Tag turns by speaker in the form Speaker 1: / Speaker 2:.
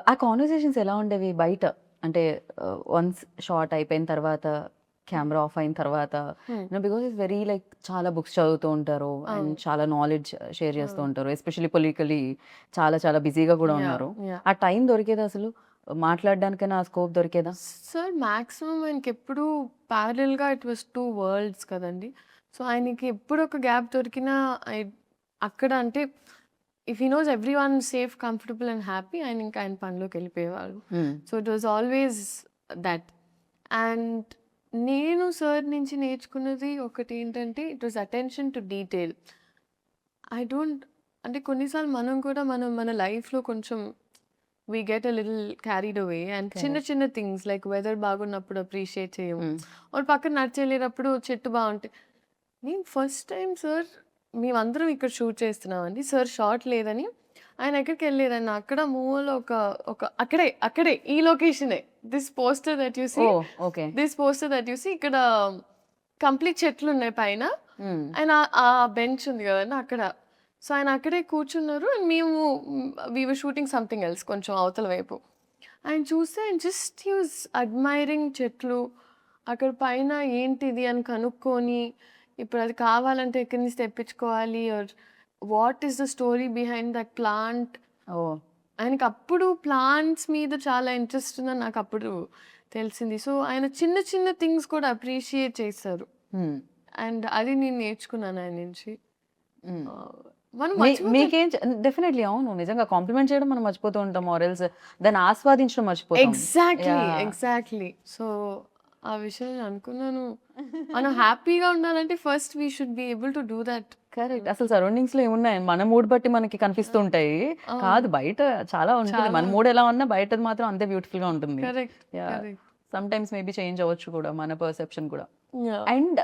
Speaker 1: ఆ కాన్వర్సేషన్స్ ఎలా ఉండేవి బయట? అంటే వన్స్ షాట్ అయిపోయిన తర్వాత, కెమెరా ఆఫ్ అయిన తర్వాత
Speaker 2: హ్మ్.
Speaker 1: బికాజ్ ఇట్స్ వెరీ లైక్ చాలా బుక్స్ చదువుతూ ఉంటారు అండ్
Speaker 2: అవును.
Speaker 1: చాలా నాలెడ్జ్ షేర్ చేస్తూ
Speaker 2: అవును.
Speaker 1: ఉంటారు. ఎస్పెషల్లీ పొలిటికల్లీ చాలా చాలా బిజీగా కూడా
Speaker 2: యాహ్!
Speaker 1: ఉన్నారు.
Speaker 2: యాహ్!
Speaker 1: ఆ టైం దొరికేదా అసలు? మాట్లాడడానికైనా ఆ స్కోప్ దొరికేదా?
Speaker 2: సార్ మాక్సిమం ఆయనకెప్పుడూ ప్యారలెల్‌గా ఇట్ వాస్ 2 వరల్డ్స్ కదండీ! సో, ఆయనకి ఎప్పుడు ఒక గ్యాప్ దొరికినా అక్కడ అంటే if he knows everyone safe, comfortable and happy ఆయన ఇంకా ఆయన పనిలోకెళ్ళిపోయేవాళ్ళు.
Speaker 1: Hmm.
Speaker 2: So, it was always that. And నేను సార్ నుంచి నేర్చుకున్నది ఒకటేంటంటే it was attention to detail. I don't అంటే కొన్నిసార్లు మనం కూడా మన లైఫ్‌లో కొంచెం we get a little carried away and చిన్న
Speaker 1: కరెక్ట్.
Speaker 2: చిన్న థింగ్స్ లైక్ వెదర్ బాగున్నప్పుడు అప్రిషియేట్ చేయము.
Speaker 1: హ్మ్.
Speaker 2: ఆర్ పక్కన నడిచెళ్ళేటప్పుడు చెట్టు బావుంటే నేను ఫస్ట్ టైమ్ సార్ మేమందరం ఇక్కడ షూట్ చేస్తున్నామండి. సార్ షాట్ లేదని ఆయన ఎక్కడికెళ్ళలేదన్న అక్కడ మూవలో ఒక ఒక అక్కడే ఈ లొకేషనే. This poster that you see
Speaker 1: oh! Okay.
Speaker 2: This poster that you see ఇక్కడ కంప్లీట్ చెట్లున్నాయి పైన.
Speaker 1: హ్మ్.
Speaker 2: ఆయన ఆ బెంచ్ ఉంది గదండీ అక్కడ. సో, ఆయన అక్కడే కూర్చున్నారు. అండ్ మేము వి వర్ షూటింగ్ సంథింగ్ ఎల్స్ కొంచెం అవతల వైపు. ఆయన చూస్తే ఆయన జస్ట్ హి వాస్ అడ్మైరింగ్ చెట్లు. అక్కడ పైన ఏంటిది అని కనుక్కొని, ఇప్పుడది కావాలంటే ఎక్కడి నుంచి తెప్పించుకోవాలి or what is the story behind that plant.
Speaker 1: Oh!
Speaker 2: ఆయనకప్పుడు ప్లాంట్స్ మీద చాలా ఇంట్రెస్ట్ ఉందని నాకప్పుడు తెలిసింది. సో, ఆయన చిన్న చిన్న థింగ్స్ కూడా అప్రిషియేట్ చేశారు.
Speaker 1: హ్మ్.
Speaker 2: అండ్ అది నేను నేర్చుకున్నాను ఆయన నుంచి.
Speaker 1: హ్మ్.
Speaker 2: ఆహ్, మనం మర్చిపోతాం.
Speaker 1: మీకేం డెఫినైట్‌లీ అవును. నిజంగా కాంప్లిమెంట్ చేయడం మనం మర్చిపోతూ ఉంటాం. ఆర్ ఎల్స్ దాన్ని ఆస్వాదించడం మర్చిపోతాం.
Speaker 2: ఎగ్జాక్ట్‌లీ.
Speaker 1: యాహ్!
Speaker 2: ఎగ్జాక్ట్‌లీ. సో, ఆ విషయం నేను అనుకున్నాను. మనం హ్యాపీగా ఉండాలంటే first we should be able to do that.
Speaker 1: Correct. అసలు సరౌండింగ్స్‌లో ఏమున్నాయి? మన మూడ్ బట్టి మనకి కనిపిస్తూ
Speaker 2: ఆ!
Speaker 1: ఉంటాయి. కాదు
Speaker 2: అవును.
Speaker 1: బయట చాలా ఉంటుంది.
Speaker 2: చాలా
Speaker 1: మన మూడ్ ఎలా ఉన్నా బయటది మాత్రం అంతే బ్యూటిఫుల్‌గా ఉంటుంది.
Speaker 2: Correct.
Speaker 1: Yeah!
Speaker 2: Correct.
Speaker 1: Sometimes maybe change అవ్వచ్చు కూడా మన పర్సెప్షన్ కూడా.
Speaker 2: యాహ్!
Speaker 1: అండ్